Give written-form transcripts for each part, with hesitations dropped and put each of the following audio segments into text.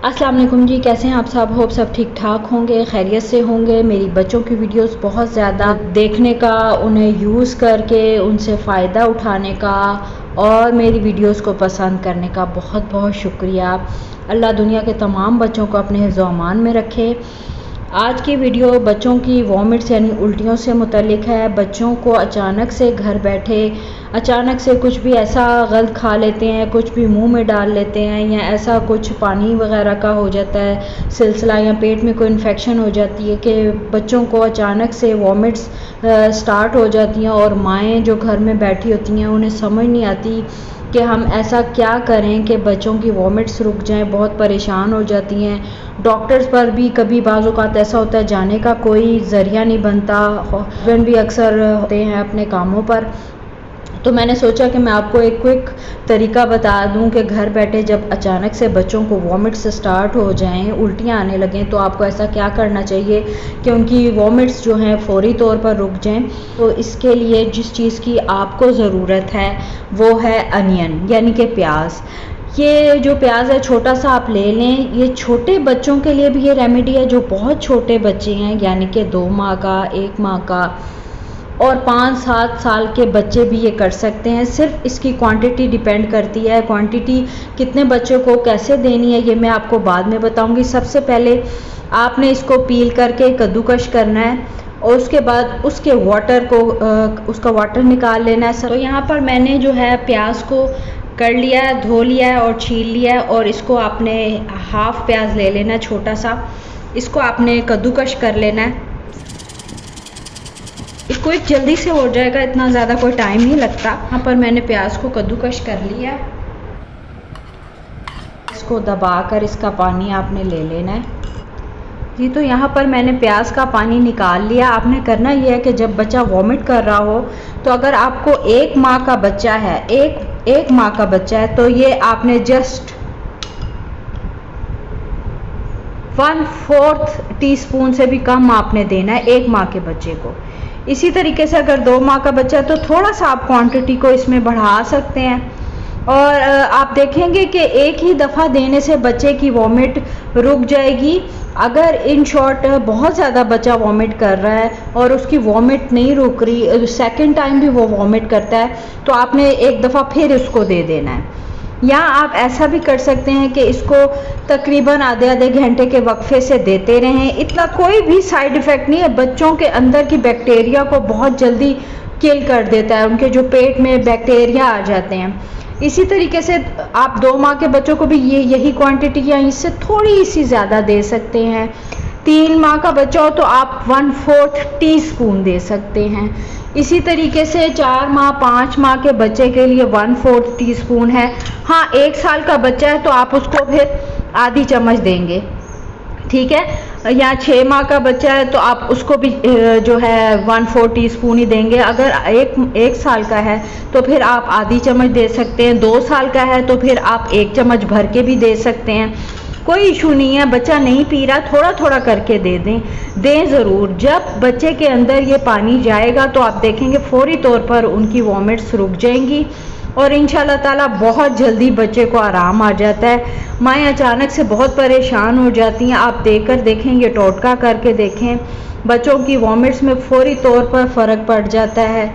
अस्सलाम वालेकुम जी, कैसे हैं आप सब। होप सब ठीक ठाक होंगे, खैरियत से होंगे। मेरी बच्चों की वीडियोस बहुत ज़्यादा देखने का, उन्हें यूज़ करके उनसे फ़ायदा उठाने का और मेरी वीडियोस को पसंद करने का बहुत बहुत शुक्रिया। अल्लाह दुनिया के तमाम बच्चों को अपने हिफ्ज़ व अमान में रखे। आज की वीडियो बच्चों की वॉमिट्स यानी उल्टियों से मुतल्लिक है। बच्चों को अचानक से घर बैठे अचानक से कुछ भी ऐसा गलत खा लेते हैं, कुछ भी मुंह में डाल लेते हैं, या ऐसा कुछ पानी वगैरह का हो जाता है सिलसिला, या पेट में कोई इन्फेक्शन हो जाती है कि बच्चों को अचानक से वॉमिट्स स्टार्ट हो जाती हैं। और माएँ जो घर में बैठी होती हैं उन्हें समझ नहीं आती कि हम ऐसा क्या करें कि बच्चों की वॉमिट्स रुक जाएं, बहुत परेशान हो जाती हैं। डॉक्टर्स पर भी कभी बाज़ औक़ात ऐसा होता है जाने का कोई ज़रिया नहीं बनता, हस्बैंड भी अक्सर होते हैं अपने कामों पर। तो मैंने सोचा कि मैं आपको एक क्विक तरीका बता दूं कि घर बैठे जब अचानक से बच्चों को वॉमिट्स स्टार्ट हो जाएं, उल्टियां आने लगें, तो आपको ऐसा क्या करना चाहिए कि उनकी वॉमिट्स जो हैं फ़ौरी तौर पर रुक जाएं। तो इसके लिए जिस चीज़ की आपको ज़रूरत है वो है अनियन यानी कि प्याज। ये जो प्याज है छोटा सा आप ले लें। ये छोटे बच्चों के लिए भी ये रेमेडी है, जो बहुत छोटे बच्चे हैं यानी कि 2 माह का, 1 माह का और 5-7 साल के बच्चे भी ये कर सकते हैं। सिर्फ इसकी क्वांटिटी डिपेंड करती है, क्वांटिटी कितने बच्चों को कैसे देनी है ये मैं आपको बाद में बताऊंगी। सबसे पहले आपने इसको पील करके कद्दूकश करना है और उसके बाद उसके वाटर को उसका वाटर निकाल लेना है। तो यहाँ पर मैंने जो है प्याज को कर लिया है, धो लिया है और छील लिया है, और इसको आपने हाफ प्याज ले लेना है छोटा सा। इसको आपने कद्दूकश कर लेना है। इसको एक जल्दी से हो जाएगा, इतना ज़्यादा कोई टाइम नहीं लगता। यहाँ पर मैंने प्याज को कद्दूकश कर लिया। इसको दबाकर इसका पानी आपने ले लेना है जी। तो यहाँ पर मैंने प्याज का पानी निकाल लिया। आपने करना यह है कि जब बच्चा वॉमिट कर रहा हो, तो अगर आपको 1 माह का बच्चा है, एक माह का बच्चा है, तो ये आपने जस्ट 1/4 टीस्पून से भी कम आपने देना है 1 माह के बच्चे को। इसी तरीके से अगर 2 माह का बच्चा है तो थोड़ा सा आप क्वांटिटी को इसमें बढ़ा सकते हैं। और आप देखेंगे कि एक ही दफ़ा देने से बच्चे की वॉमिट रुक जाएगी। अगर इन शॉर्ट बहुत ज़्यादा बच्चा वॉमिट कर रहा है और उसकी वॉमिट नहीं रुक रही, सेकंड टाइम भी वो वॉमिट करता है, तो आपने एक दफ़ा फिर उसको दे देना है। या आप ऐसा भी कर सकते हैं कि इसको तकरीबन आधे घंटे के वक्फे से देते रहें। इतना कोई भी साइड इफ़ेक्ट नहीं है, बच्चों के अंदर की बैक्टीरिया को बहुत जल्दी किल कर देता है, उनके जो पेट में बैक्टीरिया आ जाते हैं। इसी तरीके से आप 2 माह के बच्चों को भी यही क्वांटिटी या इससे थोड़ी सी ज़्यादा दे सकते हैं। 3 माह का बच्चा हो तो आप 1/4 टीस्पून दे सकते हैं। इसी तरीके से 4 माह 5 माह के बच्चे के लिए 1/4 टीस्पून है। हाँ, 1 साल का बच्चा है तो आप उसको फिर आधी चम्मच देंगे, ठीक है। या 6 माह का बच्चा है तो आप उसको भी जो है 1/4 टीस्पून ही देंगे। अगर एक साल का है तो फिर आप आधी चम्मच दे सकते हैं। 2 साल का है तो फिर आप 1 चम्मच भर के भी दे सकते हैं, कोई इशू नहीं है। बच्चा नहीं पी रहा, थोड़ा थोड़ा करके दें ज़रूर। जब बच्चे के अंदर ये पानी जाएगा तो आप देखेंगे फ़ौरी तौर पर उनकी वॉमिट्स रुक जाएंगी और इंशाल्लाह ताला बहुत जल्दी बच्चे को आराम आ जाता है। माएँ अचानक से बहुत परेशान हो जाती हैं। आप देकर देखेंगे, टोटका करके देखें, बच्चों की वॉमिट्स में फ़ौरी तौर पर फ़र्क पड़ जाता है।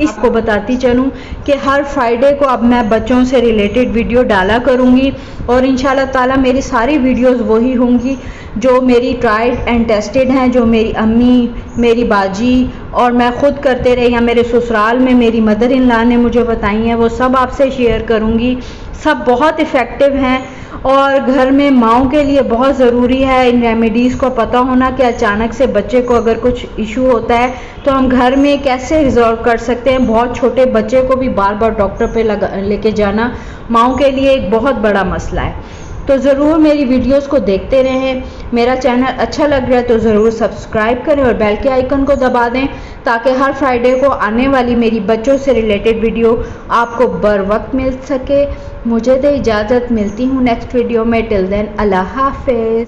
इसको बताती चलूँ कि हर फ्राइडे को अब मैं बच्चों से रिलेटेड वीडियो डाला करूँगी और इंशाल्लाह ताला मेरी सारी वीडियोस वही होंगी जो मेरी ट्राइड एंड टेस्टेड हैं, जो मेरी अम्मी, मेरी बाजी और मैं ख़ुद करते रहे, या मेरे ससुराल में मेरी मदर इन लॉ ने मुझे बताई हैं, वो सब आपसे शेयर करूँगी। सब बहुत इफ़ेक्टिव हैं और घर में माँओं के लिए बहुत ज़रूरी है इन रेमेडीज़ को पता होना कि अचानक से बच्चे को अगर कुछ इशू होता है तो हम घर में कैसे रिजॉल्व कर सकते हैं। बहुत छोटे बच्चे को भी बार बार डॉक्टर पे लेके जाना माँओं के लिए एक बहुत बड़ा मसला है। तो ज़रूर मेरी वीडियोस को देखते रहें। मेरा चैनल अच्छा लग रहा है तो ज़रूर सब्सक्राइब करें और बेल के आइकन को दबा दें ताकि हर फ्राइडे को आने वाली मेरी बच्चों से रिलेटेड वीडियो आपको बर वक्त मिल सके। मुझे दे इजाज़त, मिलती हूँ नेक्स्ट वीडियो में। टिल देन अल्लाह हाफिज़।